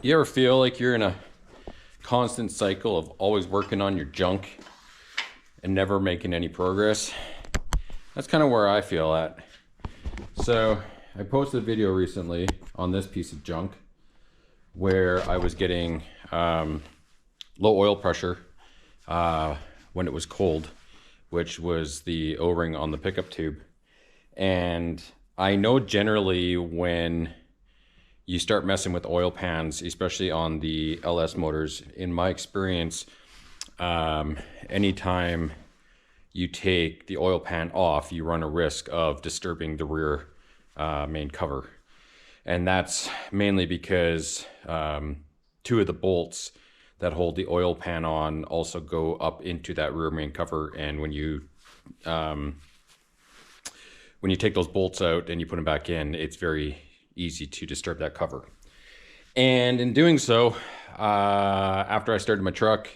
You ever feel like you're in a constant cycle of always working on your junk and never making any progress? That's kind of where I feel at. So I posted a video recently on this piece of junk where I was getting low oil pressure when it was cold, which was the O-ring on the pickup tube. And I know generally when you start messing with oil pans, especially on the LS motors, in my experience, anytime you take the oil pan off, you run a risk of disturbing the rear main cover. And that's mainly because two of the bolts that hold the oil pan on also go up into that rear main cover. And when you take those bolts out and you put them back in, it's very easy to disturb that cover. And in doing so, after I started my truck,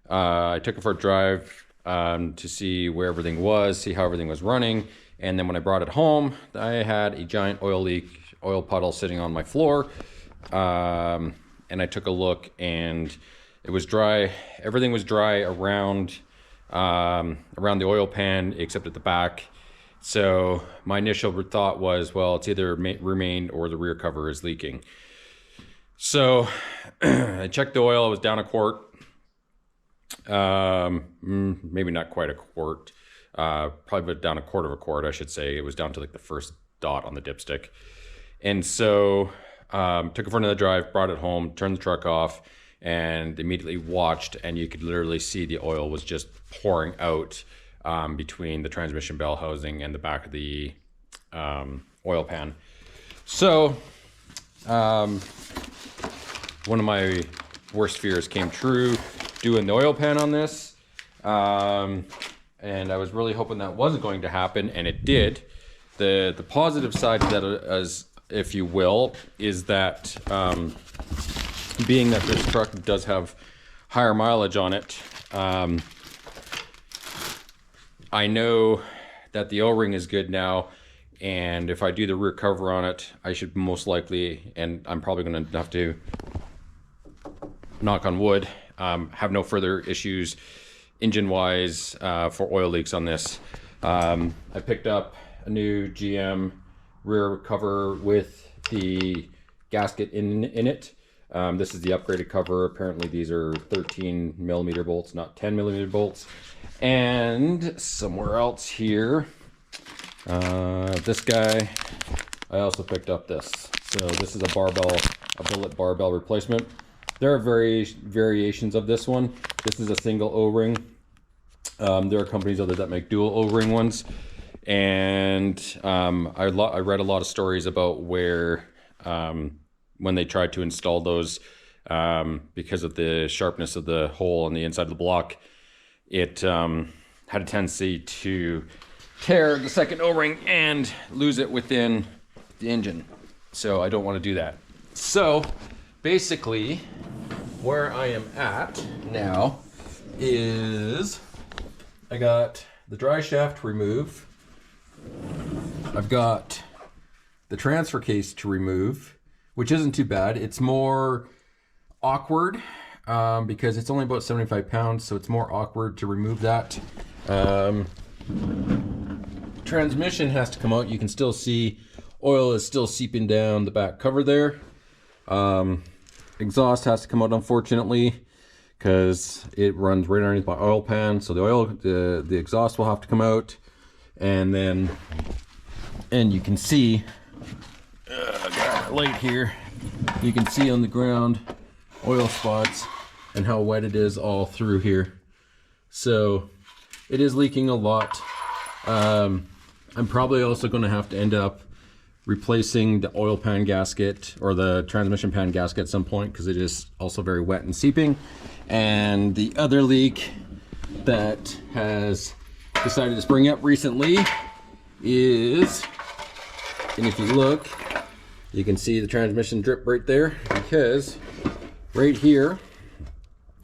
I took it for a drive to see where everything was, see how everything was running. And then when I brought it home, I had a giant oil leak, oil puddle sitting on my floor. And I took a look and it was dry. Everything was dry around the oil pan except at the back. So my initial thought was, well, it's either rear main or the rear cover is leaking. So I checked the oil. It was down a quart. Maybe not quite a quart. Probably down a quarter of a quart, I should say. It was down to like the first dot on the dipstick. And so took it for another drive, brought it home, turned the truck off, and immediately watched, and you could literally see the oil was just pouring out between the transmission bell housing and the back of the oil pan. So one of my worst fears came true doing the oil pan on this. And I was really hoping that wasn't going to happen, and it did. The positive side of that, as if you will, is that being that this truck does have higher mileage on it, I know that the O-ring is good now, and if I do the rear cover on it, I should most likely, and I'm probably going to have to, knock on wood, have no further issues engine-wise for oil leaks on this. I picked up a new GM rear cover with the gasket in it. This is the upgraded cover. Apparently these are 13 millimeter bolts, not 10 millimeter bolts. And somewhere else here, this guy, I also picked up this. So this is a bullet barbell replacement. There are variations of this one. This is a single O-ring. There are companies other that make dual O-ring ones. And I read a lot of stories about where when they tried to install those, because of the sharpness of the hole on the inside of the block, it had a tendency to tear the second O-ring and lose it within the engine. So I don't want to do that. So basically where I am at now is I got the dry shaft to remove. I've got the transfer case to remove, which isn't too bad. It's more awkward because it's only about 75 pounds, so it's more awkward to remove that. Transmission has to come out. You can still see oil is still seeping down the back cover there. Exhaust has to come out, unfortunately, because it runs right underneath my oil pan. So the exhaust will have to come out, and you can see, I got a light here. You can see on the ground oil spots and how wet it is all through here. So it is leaking a lot. I'm probably also going to have to end up replacing the oil pan gasket or the transmission pan gasket at some point, because it is also very wet and seeping. And the other leak that has decided to spring up recently is, and if you look, you can see the transmission drip right there, because right here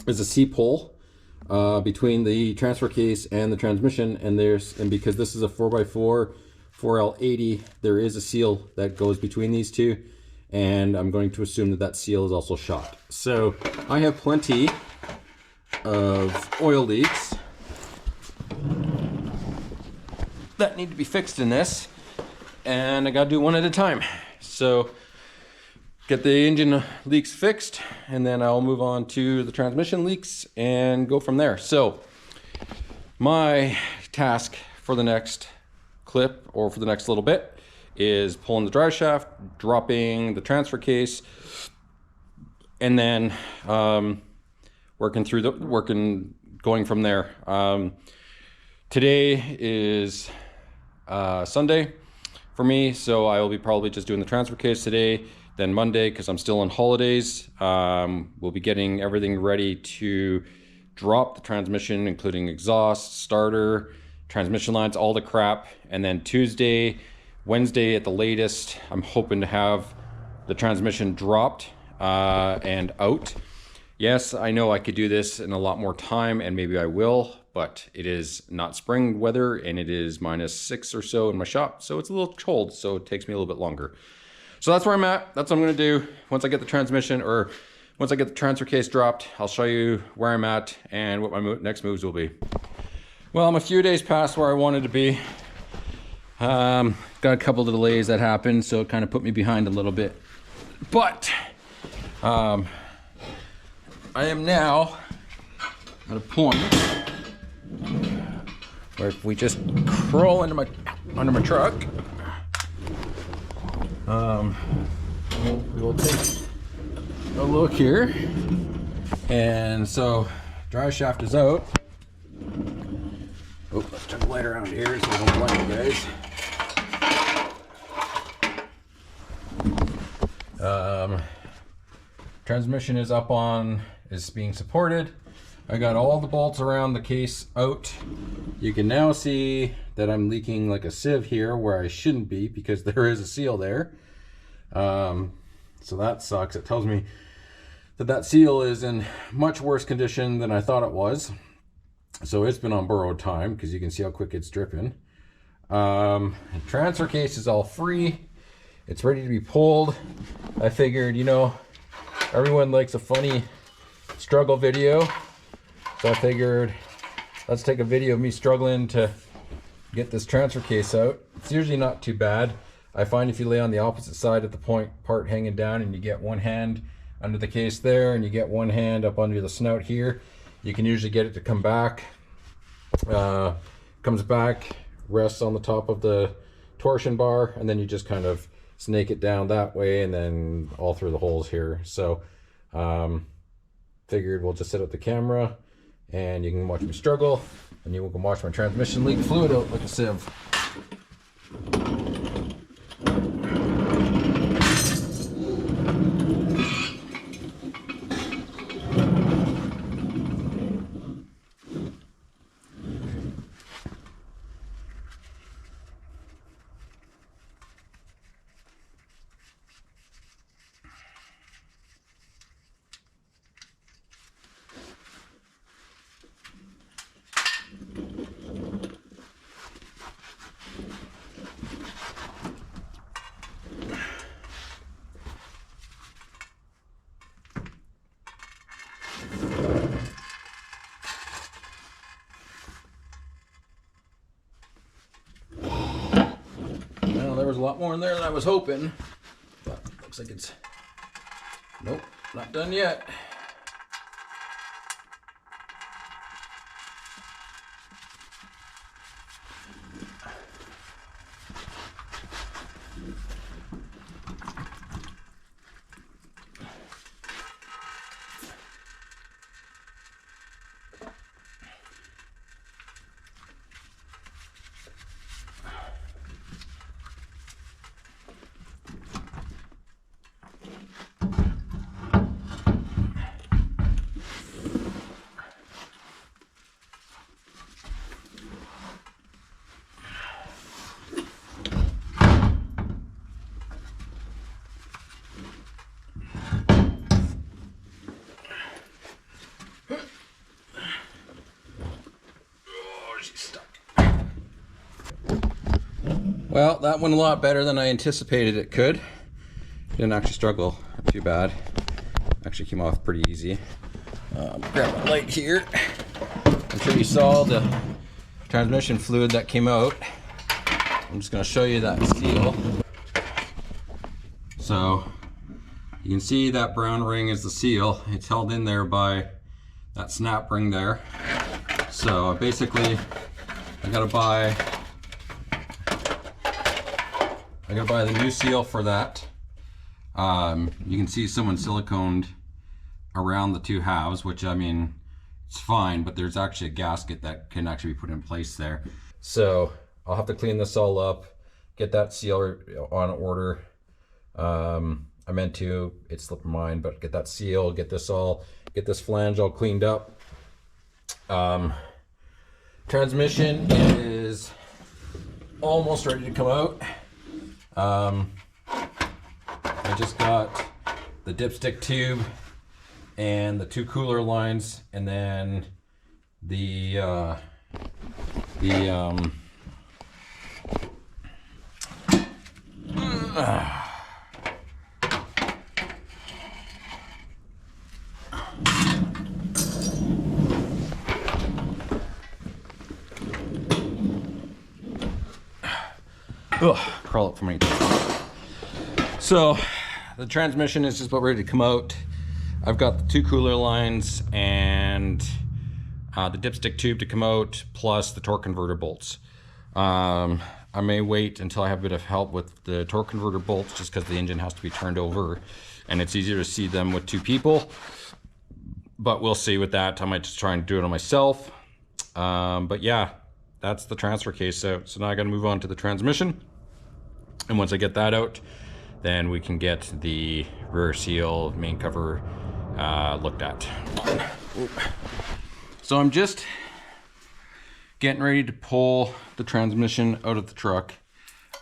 is a seep hole between the transfer case and the transmission, and because this is a 4x4 4L80, there is a seal that goes between these two, and I'm going to assume that that seal is also shot. So I have plenty of oil leaks that need to be fixed in this, and I gotta do one at a time. So get the engine leaks fixed, and then I'll move on to the transmission leaks and go from there. So my task for the next clip, or for the next little bit, is pulling the drive shaft, dropping the transfer case, and then going from there. Today is Sunday for me, so I will be probably just doing the transfer case today. Then Monday, because I'm still on holidays, we'll be getting everything ready to drop the transmission, including exhaust, starter, transmission lines, all the crap. And then Tuesday, Wednesday at the latest, I'm hoping to have the transmission dropped and out. Yes, I know I could do this in a lot more time, and maybe I will, but it is not spring weather, and it is -6 or so in my shop, so it's a little cold, so it takes me a little bit longer. So that's where I'm at. That's what I'm gonna do. Once I get the transmission, or once I get the transfer case dropped, I'll show you where I'm at and what my next moves will be. Well, I'm a few days past where I wanted to be. Got a couple of delays that happened, so it kind of put me behind a little bit. But I am now at a point where if we just crawl under my truck, we will take a look here. And so drive shaft is out. Oh, let's turn the light around here so we don't blind you guys. Transmission is up on, is being supported. I got all the bolts around the case out. You can now see that I'm leaking like a sieve here where I shouldn't be, because there is a seal there. So that sucks. It tells me that that seal is in much worse condition than I thought it was. So it's been on borrowed time, because you can see how quick it's dripping. Transfer case is all free. It's ready to be pulled. I figured, you know, everyone likes a funny struggle video. So I figured, let's take a video of me struggling to get this transfer case out. It's usually not too bad. I find if you lay on the opposite side of the part hanging down, and you get one hand under the case there, and you get one hand up under the snout here, you can usually get it to come back. Comes back, rests on the top of the torsion bar, and then you just kind of snake it down that way, and then all through the holes here. So figured we'll just set up the camera, and you can watch me struggle, and you can watch my transmission leak fluid out like a sieve. There was a lot more in there than I was hoping, but looks like it's, nope, not done yet. Well, that went a lot better than I anticipated it could. Didn't actually struggle too bad. Actually came off pretty easy. Grab my light here. I'm sure you saw the transmission fluid that came out. I'm just going to show you that seal. So you can see that brown ring is the seal. It's held in there by that snap ring there. So basically, I gotta buy the new seal for that. You can see someone siliconed around the two halves, which, I mean, it's fine, but there's actually a gasket that can actually be put in place there. So I'll have to clean this all up, get that seal on order. I meant to, it slipped my mind, but get that seal, get this flange all cleaned up. Transmission is almost ready to come out. I just got the dipstick tube and the two cooler lines, and then the crawl up for me. So the transmission is just about ready to come out. I've got the two cooler lines and the dipstick tube to come out, plus the torque converter bolts. I may wait until I have a bit of help with the torque converter bolts, just because the engine has to be turned over and it's easier to see them with two people. But we'll see with that. I might just try and do it on myself. But yeah, that's the transfer case out. So now I gotta move on to the transmission. And once I get that out, then we can get the rear seal main cover looked at. So I'm just getting ready to pull the transmission out of the truck.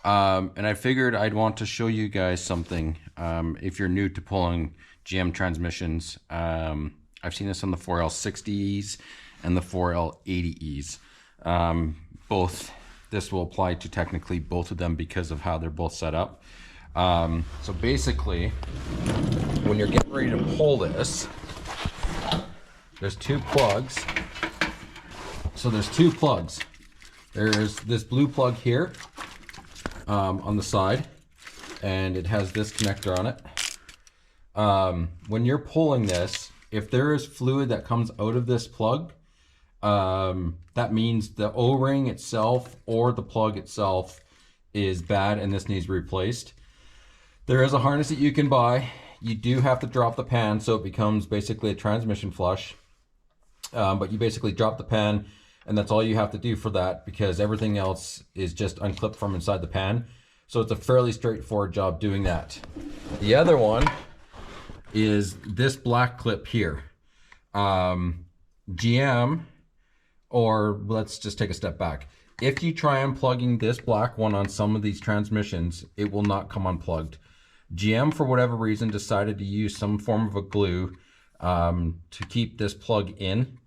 And I figured I'd want to show you guys something. If you're new to pulling GM transmissions, I've seen this on the 4L60Es and the 4L80Es. This will apply to technically both of them because of how they're both set up. So basically, when you're getting ready to pull this, there's two plugs. So there's two plugs. There's this blue plug here on the side, and it has this connector on it. When you're pulling this, if there is fluid that comes out of this plug, that means the O-ring itself or the plug itself is bad and this needs replaced. There is a harness that you can buy. You do have to drop the pan, so it becomes basically a transmission flush. But you basically drop the pan, and that's all you have to do for that, because everything else is just unclipped from inside the pan. So it's a fairly straightforward job doing that. The other one is this black clip here. GM, or let's just take a step back. If you try unplugging this black one on some of these transmissions, it will not come unplugged. GM, for whatever reason, decided to use some form of a glue to keep this plug in.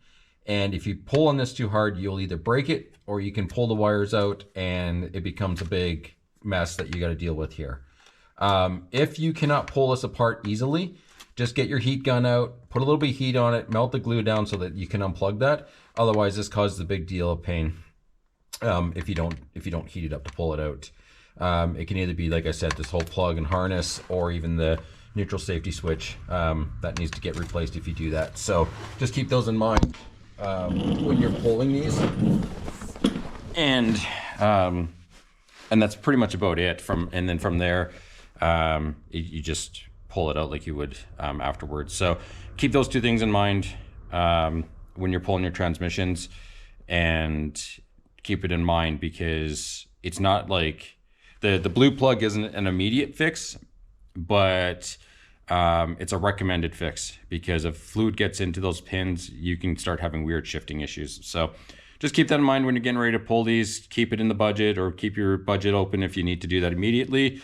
And if you pull on this too hard, you'll either break it or you can pull the wires out and it becomes a big mess that you got to deal with here. If you cannot pull this apart easily, just get your heat gun out, put a little bit of heat on it, melt the glue down so that you can unplug that. Otherwise, this causes a big deal of pain if you don't heat it up to pull it out. It can either be, like I said, this whole plug and harness, or even the neutral safety switch that needs to get replaced if you do that. So just keep those in mind when you're pulling these. And that's pretty much about it. And then from there, you just pull it out like you would afterwards. So keep those two things in mind when you're pulling your transmissions, and keep it in mind because it's not like the blue plug isn't an immediate fix, but it's a recommended fix, because if fluid gets into those pins, you can start having weird shifting issues. So just keep that in mind when you're getting ready to pull these. Keep it in the budget, or keep your budget open if you need to do that immediately.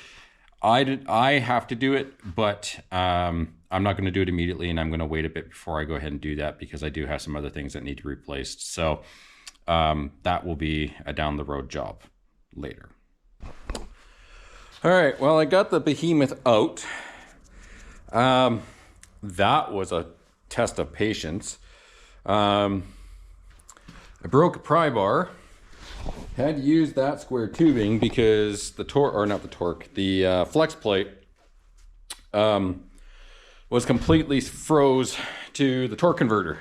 I have to do it, but I'm not going to do it immediately, and I'm going to wait a bit before I go ahead and do that, because I do have some other things that need to be replaced. So that will be a down the road job later. All right, well, I got the behemoth out. That was a test of patience. I broke a pry bar. Had to use that square tubing because the the flex plate was completely froze to the torque converter.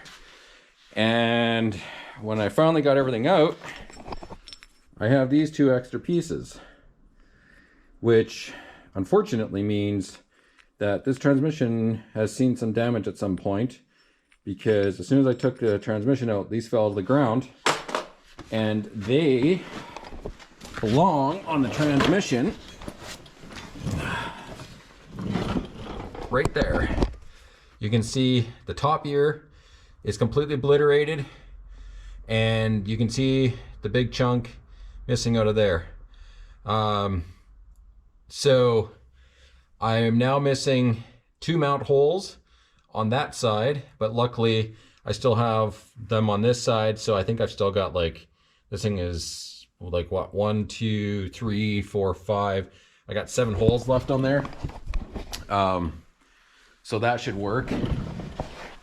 And when I finally got everything out, I have these 2 extra pieces, which unfortunately means that this transmission has seen some damage at some point, because as soon as I took the transmission out, these fell to the ground, and they belong on the transmission right there. You can see the top ear is completely obliterated, and you can see the big chunk missing out of there. So I am now missing 2 mount holes on that side, but luckily I still have them on this side, so I think I've still got, like, this thing is like what, 1, 2, 3, 4, 5. I got 7 holes left on there. So that should work.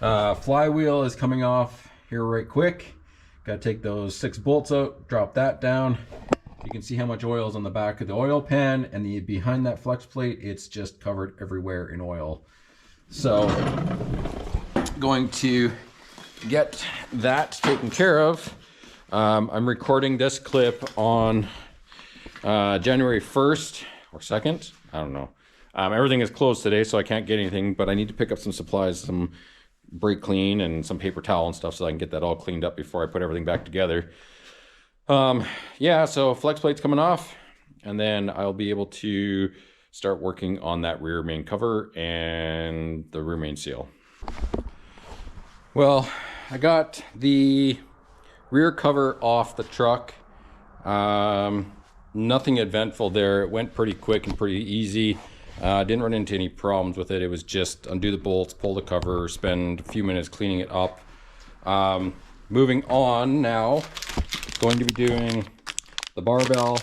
Flywheel is coming off here right quick. Got to take those 6 bolts out, drop that down. You can see how much oil is on the back of the oil pan, and behind that flex plate, it's just covered everywhere in oil. So going to get that taken care of. I'm recording this clip on January 1st or 2nd. I don't know. Everything is closed today, so I can't get anything, but I need to pick up some supplies, some brake clean and some paper towel and stuff, so I can get that all cleaned up before I put everything back together. Yeah, so flex plate's coming off, and then I'll be able to start working on that rear main cover and the rear main seal. Well, I got the rear cover off the truck. Nothing eventful there. It went pretty quick and pretty easy. Didn't run into any problems with it. It was just undo the bolts, pull the cover, spend a few minutes cleaning it up. Moving on now, going to be doing the barbell,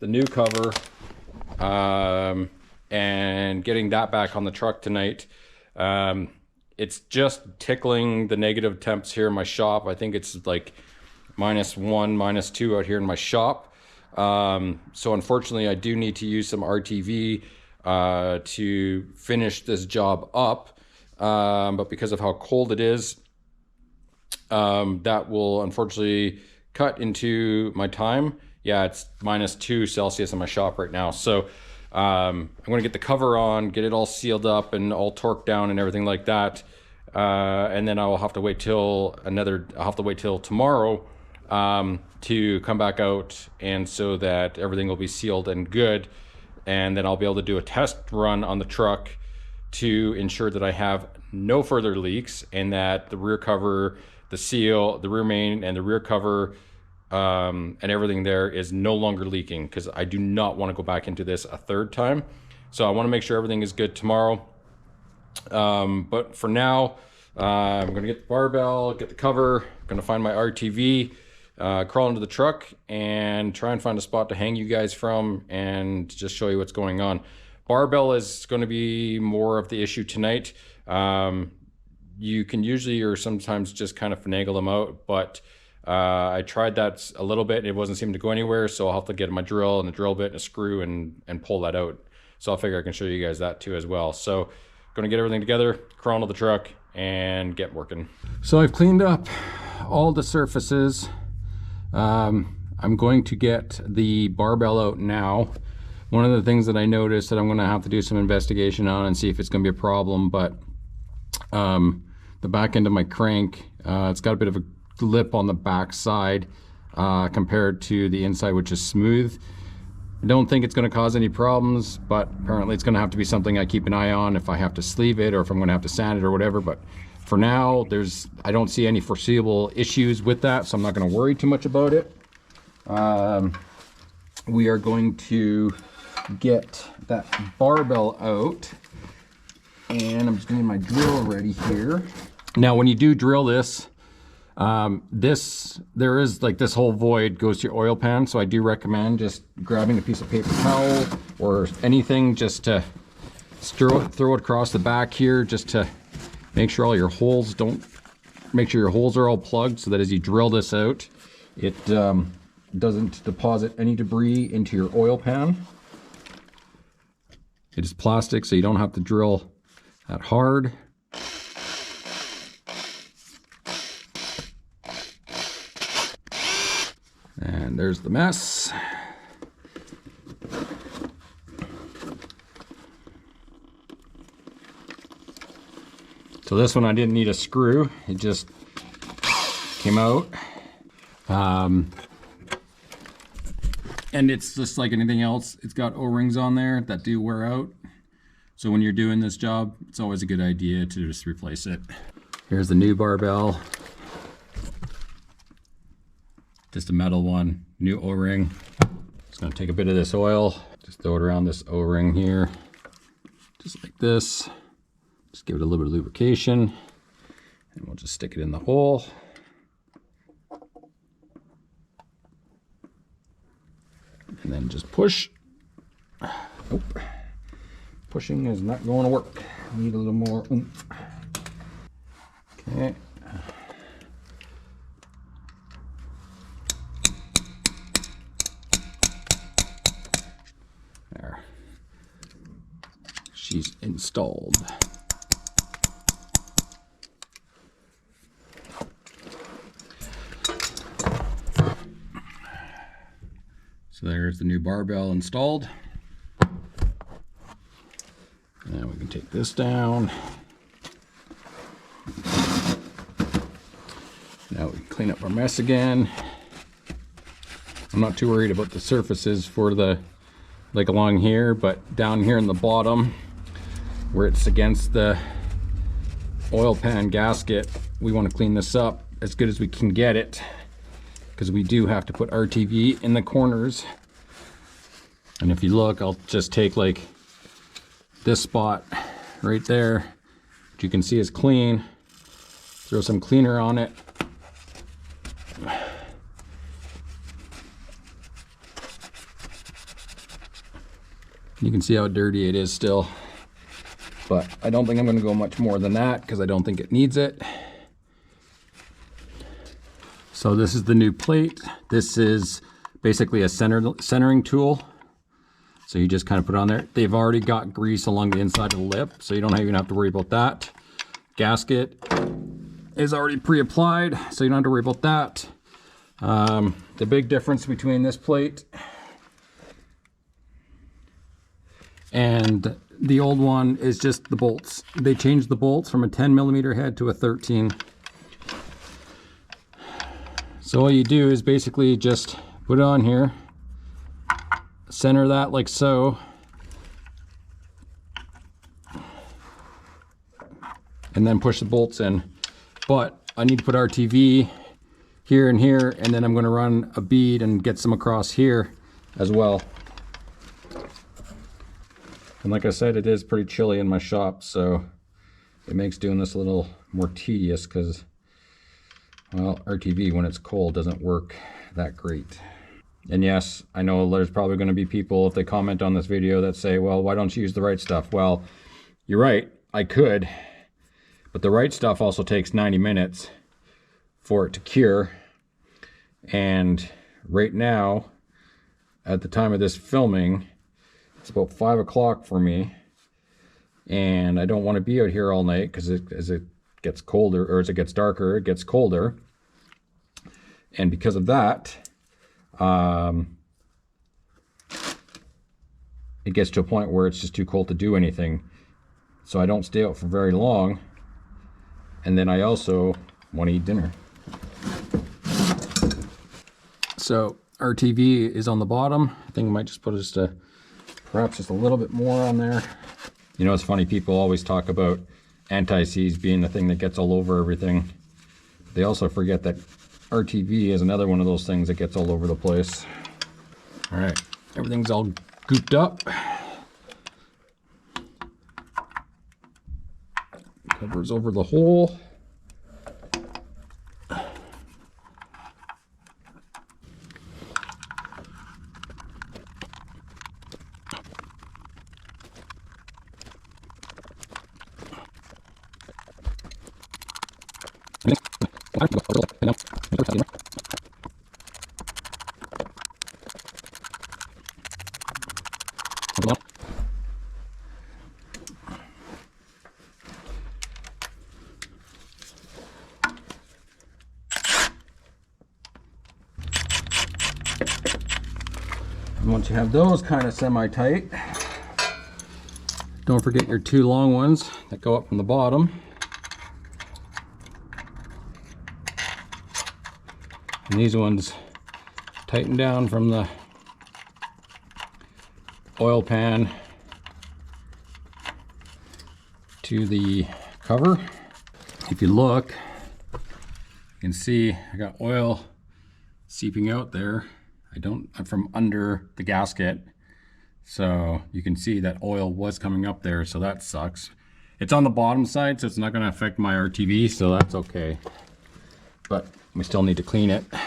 the new cover, and getting that back on the truck tonight. It's just tickling the negative temps here in my shop. I think it's like -1, -2 out here in my shop. So unfortunately, I do need to use some RTV to finish this job up. But because of how cold it is, that will unfortunately cut into my time. Yeah, it's -2 Celsius in my shop right now. So I'm going to get the cover on, get it all sealed up and all torqued down and everything like that. And then I will have to wait till tomorrow to come back out, and so that everything will be sealed and good. And then I'll be able to do a test run on the truck to ensure that I have no further leaks, and that the rear cover, the seal, the rear main, and the rear cover, and everything there is no longer leaking, because I do not want to go back into this a third time. So I want to make sure everything is good tomorrow. But for now, I'm going to get the barbell, get the cover, I'm going to find my RTV, crawl into the truck and try and find a spot to hang you guys from and just show you what's going on. Barbell is going to be more of the issue tonight. You can usually or sometimes just kind of finagle them out, but I tried that a little bit and it wasn't seeming to go anywhere, so I'll have to get my drill and a drill bit and a screw and pull that out. So I'll figure I can show you guys that too as well. So going to get everything together, crawl into the truck and get working. So I've cleaned up all the surfaces. I'm going to get the barbell out now. One of the things that I noticed that I'm going to have to do some investigation on and see if it's going to be a problem, but the back end of my crank, it's got a bit of a lip on the back side compared to the inside, which is smooth. I don't think it's going to cause any problems, but apparently it's going to have to be something I keep an eye on if I have to sleeve it or if I'm going to have to sand it or whatever. But for now, I don't see any foreseeable issues with that, so I'm not going to worry too much about it. We are going to get that barbell out, and I'm just getting my drill ready here. Now, when you do drill this, there is like this whole void goes to your oil pan, so I do recommend just grabbing a piece of paper towel or anything just to Just throw it across the back here just to make sure all your holes are all plugged, so that as you drill this out, it doesn't deposit any debris into your oil pan. It is plastic, so you don't have to drill that hard. And there's the mess. So this one I didn't need a screw, it just came out. And it's just like anything else, it's got O-rings on there that do wear out. So when you're doing this job, it's always a good idea to just replace it. Here's the new barbell. Just a metal one, new O-ring. Just gonna take a bit of this oil, just throw it around this O-ring here, just like this. Just give it a little bit of lubrication, and we'll just stick it in the hole. And then just push. Nope. Pushing is not going to work. Need a little more oomph. Okay. There. She's installed. So there's the new barbell installed. Now we can take this down. Now we can clean up our mess again. I'm not too worried about the surfaces for the, like along here, but down here in the bottom, where it's against the oil pan gasket, we want to clean this up as good as we can get it, because we do have to put RTV in the corners. And if you look, I'll just take like this spot right there, which you can see is clean, throw some cleaner on it. You can see how dirty it is still, but I don't think I'm going to go much more than that because I don't think it needs it. So this is the new plate. This is basically a centering tool. So you just kind of put it on there. They've already got grease along the inside of the lip, so you don't even have to worry about that. Gasket is already pre-applied, so you don't have to worry about that. The big difference between this plate and the old one is just the bolts. They changed the bolts from a 10mm head to a 13. So all you do is basically just put it on here, center that like so, and then push the bolts in. But I need to put RTV here and here, and then I'm going to run a bead and get some across here as well. And like I said, it is pretty chilly in my shop, so it makes doing this a little more tedious because, well, RTV when it's cold doesn't work that great. And yes, I know there's probably going to be people, if they comment on this video, that say, well, why don't you use the right stuff? Well, you're right, I could, but the right stuff also takes 90 minutes for it to cure. And right now, at the time of this filming, it's about 5 o'clock for me, and I don't want to be out here all night because as it gets colder, or as it gets darker, it gets colder. And because of that, it gets to a point where it's just too cold to do anything. So I don't stay out for very long. And then I also want to eat dinner. So RTV is on the bottom. I think I might just put perhaps just a little bit more on there. You know, it's funny, people always talk about anti-seize being the thing that gets all over everything. They also forget that RTV is another one of those things that gets all over the place. All right, everything's all gooped up. Covers over the hole. And once you have those kind of semi-tight, don't forget your two long ones that go up from the bottom. And these ones tighten down from the oil pan to the cover. If you look, you can see I got oil seeping out there. From under the gasket. So you can see that oil was coming up there, so that sucks. It's on the bottom side, so it's not gonna affect my RTV, so that's okay. But we still need to clean it. I'm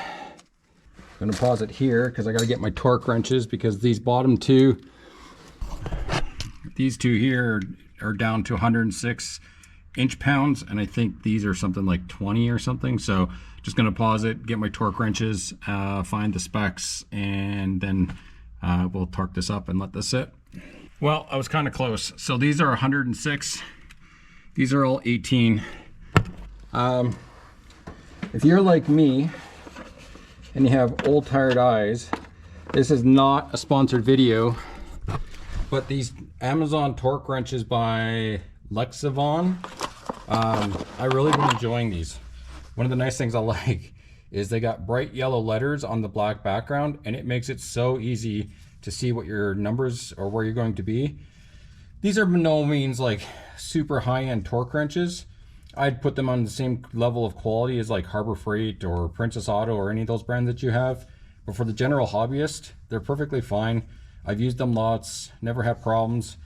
gonna pause it here because I gotta get my torque wrenches, because these bottom two, these two here are down to 106 inch-pounds, and I think these are something like 20 or something. So just gonna pause it, get my torque wrenches, find the specs, and then we'll torque this up and let this sit. Well, I was kind of close. So these are 106. These are all 18. If you're like me and you have old tired eyes, this is not a sponsored video, but these Amazon torque wrenches by Lexavon, I really been enjoying these. One of the nice things I like is they got bright yellow letters on the black background, and it makes it so easy to see what your numbers or where you're going to be. These are by no means like super high-end torque wrenches. I'd put them on the same level of quality as like Harbor Freight or Princess Auto or any of those brands that you have. But for the general hobbyist, they're perfectly fine. I've used them lots, never had problems,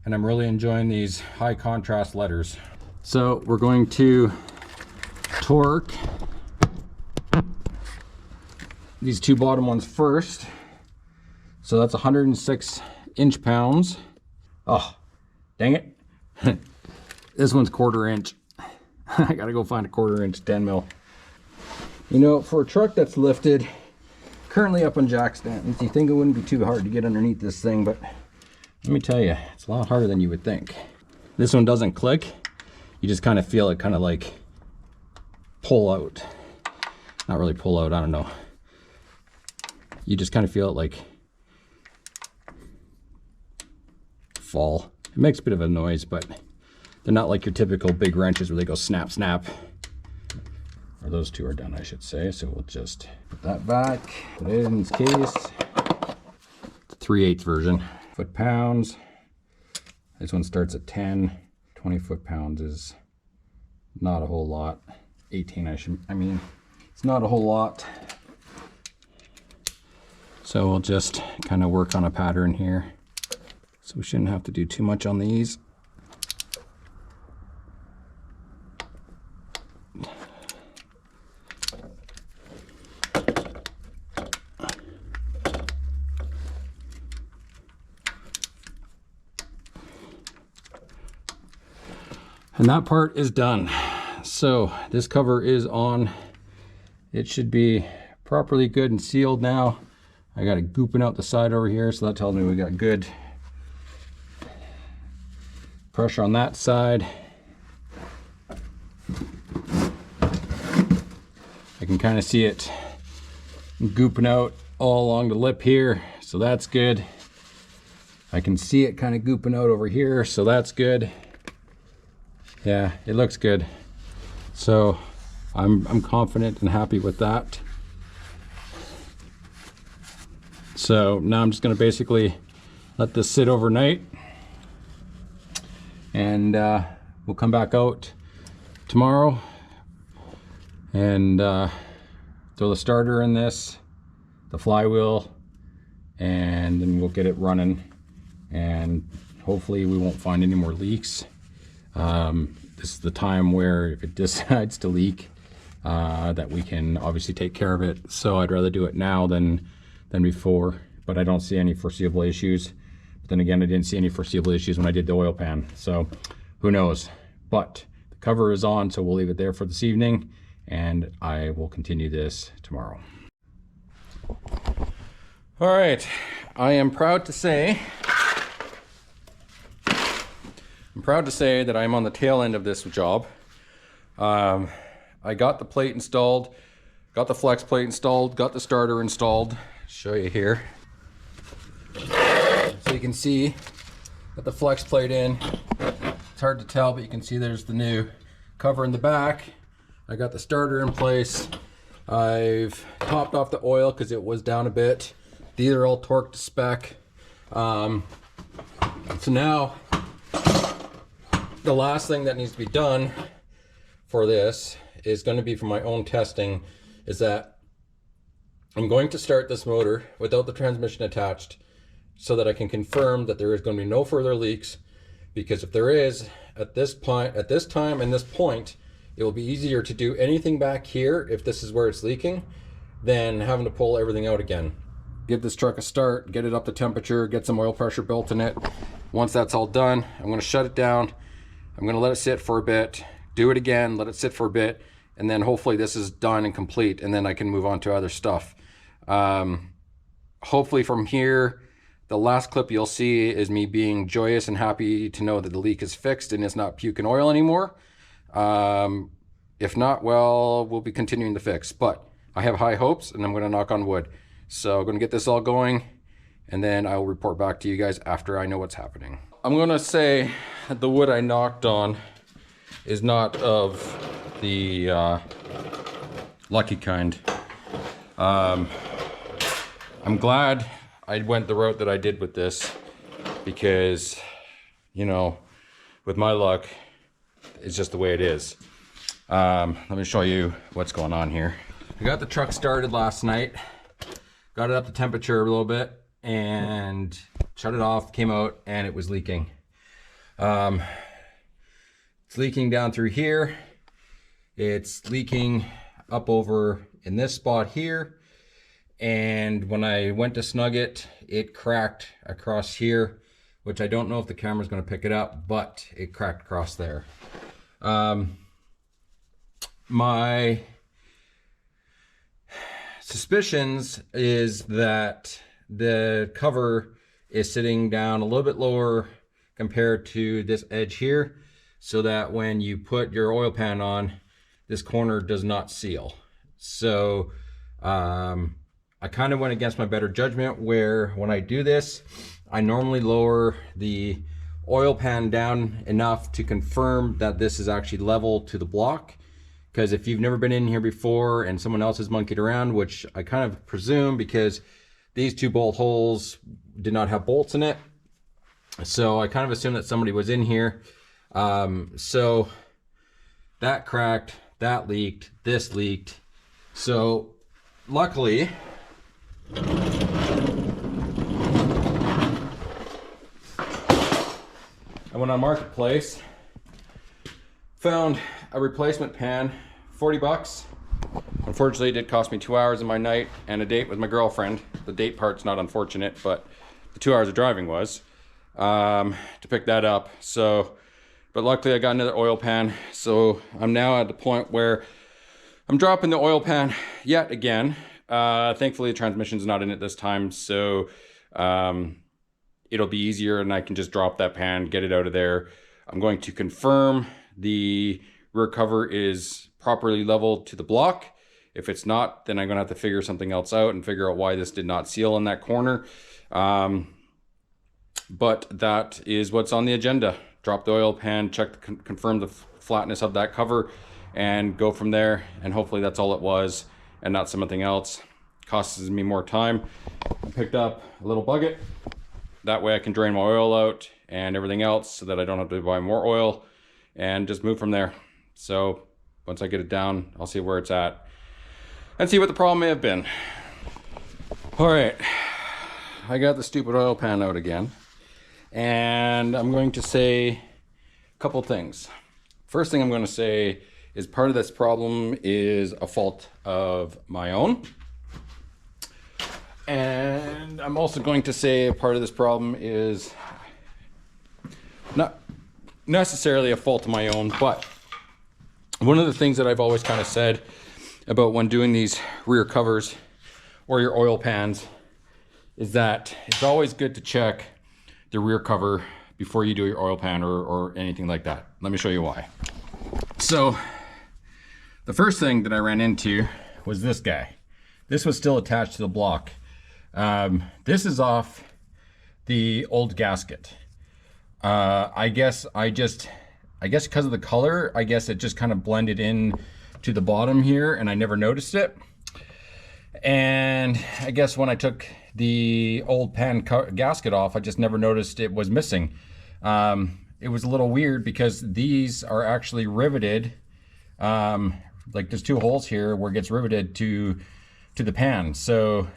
and I'm really enjoying these high contrast letters. So we're going to torque these two bottom ones first. So that's 106 inch-pounds. Oh, dang it. This one's 1/4 inch. I gotta go find a 1/4 inch 10 mil. You know, for a truck that's lifted, currently up on jack stands, you think it wouldn't be too hard to get underneath this thing, but let me tell you, it's a lot harder than you would think. This one doesn't click. You just kind of feel it kind of like pull out. Not really pull out, I don't know. You just kind of feel it like fall. It makes a bit of a noise, but they're not like your typical big wrenches where they go snap, snap. Or those two are done, I should say. So we'll just put that back, put it in its case. It's a 3/8 version. Foot-pounds. This one starts at 10. 20 foot-pounds is not a whole lot. 18, I mean, it's not a whole lot. So we'll just kind of work on a pattern here. So we shouldn't have to do too much on these. And that part is done. So this cover is on. It should be properly good and sealed now. I got it gooping out the side over here, so that tells me we got good pressure on that side. I can kind of see it gooping out all along the lip here, so that's good. I can see it kind of gooping out over here, so that's good. Yeah, it looks good. So I'm confident and happy with that. So now I'm just going to basically let this sit overnight, and we'll come back out tomorrow and throw the starter in this, the flywheel, and then we'll get it running, and hopefully we won't find any more leaks. This is the time where if it decides to leak, that we can obviously take care of it. So I'd rather do it now than before, but I don't see any foreseeable issues. But then again, I didn't see any foreseeable issues when I did the oil pan, so who knows. But the cover is on, so we'll leave it there for this evening, and I will continue this tomorrow. All right, I am proud to say that I'm on the tail end of this job. I got the plate installed, got the flex plate installed, got the starter installed. Show you here. So you can see, got the flex plate in. It's hard to tell, but you can see there's the new cover in the back. I got the starter in place. I've topped off the oil because it was down a bit. These are all torqued to spec. So now, the last thing that needs to be done for this is going to be for my own testing, is that I'm going to start this motor without the transmission attached so that I can confirm that there is going to be no further leaks, because if there is, at this time and this point, it will be easier to do anything back here if this is where it's leaking than having to pull everything out again. Give this truck a start, get it up to temperature, get some oil pressure built in it. Once that's all done, I'm going to shut it down. I'm going to let it sit for a bit, do it again, let it sit for a bit, and then hopefully this is done and complete, and then I can move on to other stuff. Hopefully from here, the last clip you'll see is me being joyous and happy to know that the leak is fixed and it's not puking oil anymore. If not, well, we'll be continuing to fix, but I have high hopes and I'm going to knock on wood. So I'm going to get this all going, and then I'll report back to you guys after I know what's happening. I'm going to say that the wood I knocked on is not of the lucky kind. I'm glad I went the route that I did with this, because, you know, with my luck, it's just the way it is. Let me show you what's going on here. I got the truck started last night, got it up to temperature a little bit, and shut it off, came out, and it was leaking. It's leaking down through here. It's leaking up over in this spot here. And when I went to snug it, it cracked across here, which I don't know if the camera's going to pick it up, but it cracked across there. My suspicions is that the cover is sitting down a little bit lower compared to this edge here, so that when you put your oil pan on, this corner does not seal. So I kind of went against my better judgment, where when I do this, I normally lower the oil pan down enough to confirm that this is actually level to the block. Because if you've never been in here before and someone else has monkeyed around, which I kind of presume because these two bolt holes did not have bolts in it, so I kind of assumed that somebody was in here. So that cracked, that leaked, this leaked. So luckily, I went on Marketplace, found a replacement pan, 40 bucks. Unfortunately, it did cost me 2 hours of my night and a date with my girlfriend. The date part's not unfortunate, but the 2 hours of driving was, to pick that up. So, but luckily I got another oil pan. So I'm now at the point where I'm dropping the oil pan yet again. Thankfully the transmission's not in it this time, so it'll be easier and I can just drop that pan, get it out of there. I'm going to confirm the rear cover is properly leveled to the block. If it's not, then I'm gonna have to figure something else out and figure out why this did not seal in that corner. But that is what's on the agenda. Drop the oil pan, confirm the flatness of that cover, and go from there. And hopefully that's all it was and not something else. Costs me more time. I picked up a little bucket. That way I can drain my oil out and everything else so that I don't have to buy more oil and just move from there. So once I get it down, I'll see where it's at and see what the problem may have been. All right, I got the stupid oil pan out again, and I'm going to say a couple things. First thing I'm going to say is part of this problem is a fault of my own. And I'm also going to say a part of this problem is not necessarily a fault of my own, but One of the things that I've always kind of said about when doing these rear covers or your oil pans is that it's always good to check the rear cover before you do your oil pan or anything like that. Let me show you why. So the first thing that I ran into was this guy. This was still attached to the block. This is off the old gasket. I guess because of the color, I guess it just kind of blended in to the bottom here and I never noticed it. And I guess when I took the old pan gasket off, I just never noticed it was missing. It was a little weird because these are actually riveted. Like there's 2 holes here where it gets riveted to the pan. So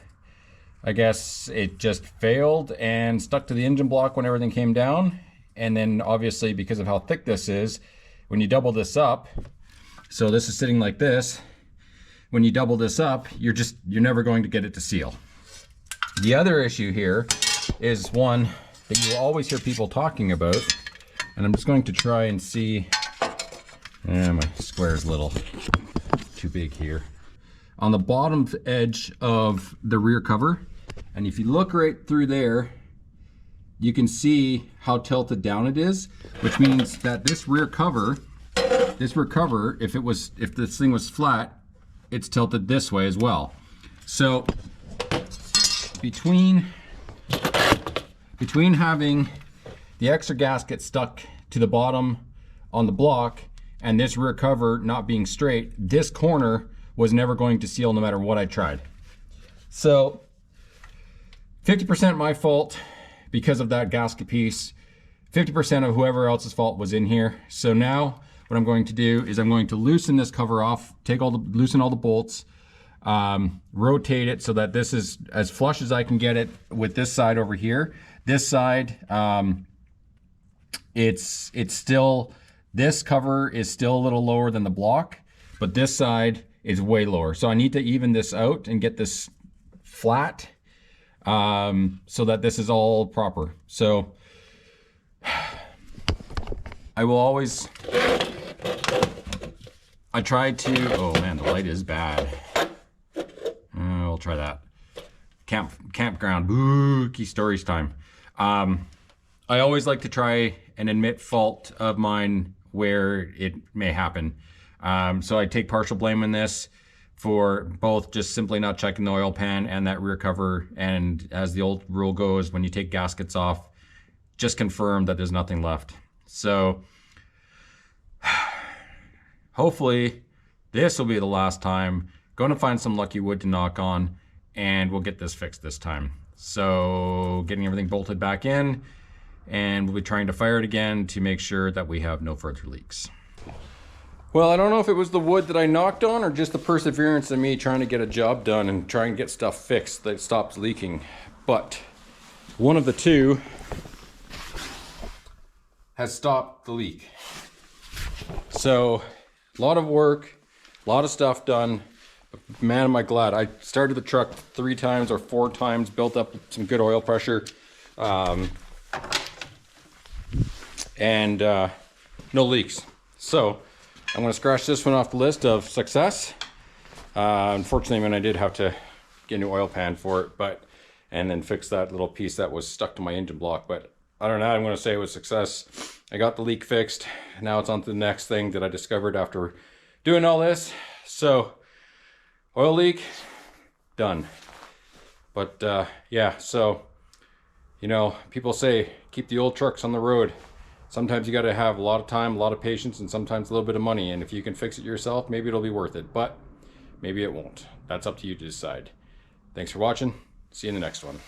I guess it just failed and stuck to the engine block when everything came down. And then obviously because of how thick this is, when you double this up, so this is sitting like this, when you double this up, you're never going to get it to seal. The other issue here is one that you will always hear people talking about, and I'm just going to try and see, my square's a little too big here. On the bottom edge of the rear cover, and if you look right through there, you can see how tilted down it is, which means that this rear cover, if this thing was flat, it's tilted this way as well. So between having the extra gasket stuck to the bottom on the block and this rear cover not being straight, this corner was never going to seal no matter what I tried. So 50% my fault because of that gasket piece, 50% of whoever else's fault was in here. So now what I'm going to do is I'm going to loosen this cover off, loosen all the bolts, rotate it so that this is as flush as I can get it with this side over here. This side, it's still, this cover is still a little lower than the block, but this side is way lower. So I need to even this out and get this flat so that this is all proper. So I will always, I try to, oh man, the light is bad. We'll try that. Campground, booky stories time. I always like to try and admit fault of mine where it may happen. So I take partial blame in this for both just simply not checking the oil pan and that rear cover. And as the old rule goes, when you take gaskets off, just confirm that there's nothing left. So hopefully this will be the last time. Going to find some lucky wood to knock on and we'll get this fixed this time. So getting everything bolted back in, and we'll be trying to fire it again to make sure that we have no further leaks. Well, I don't know if it was the wood that I knocked on or just the perseverance of me trying to get a job done and trying to get stuff fixed that stops leaking. But one of the two has stopped the leak. So a lot of work, a lot of stuff done. But man, am I glad. I started the truck 3 times or 4 times, built up some good oil pressure. And no leaks. So I'm going to scratch this one off the list of success. Unfortunately, I did have to get a new oil pan for it, and then fix that little piece that was stuck to my engine block. But other than that, I'm going to say it was success. I got the leak fixed. Now it's on to the next thing that I discovered after doing all this. So oil leak, done. But yeah, so, you know, people say keep the old trucks on the road. Sometimes you got to have a lot of time, a lot of patience, and sometimes a little bit of money. And if you can fix it yourself, maybe it'll be worth it, but maybe it won't. That's up to you to decide. Thanks for watching. See you in the next one.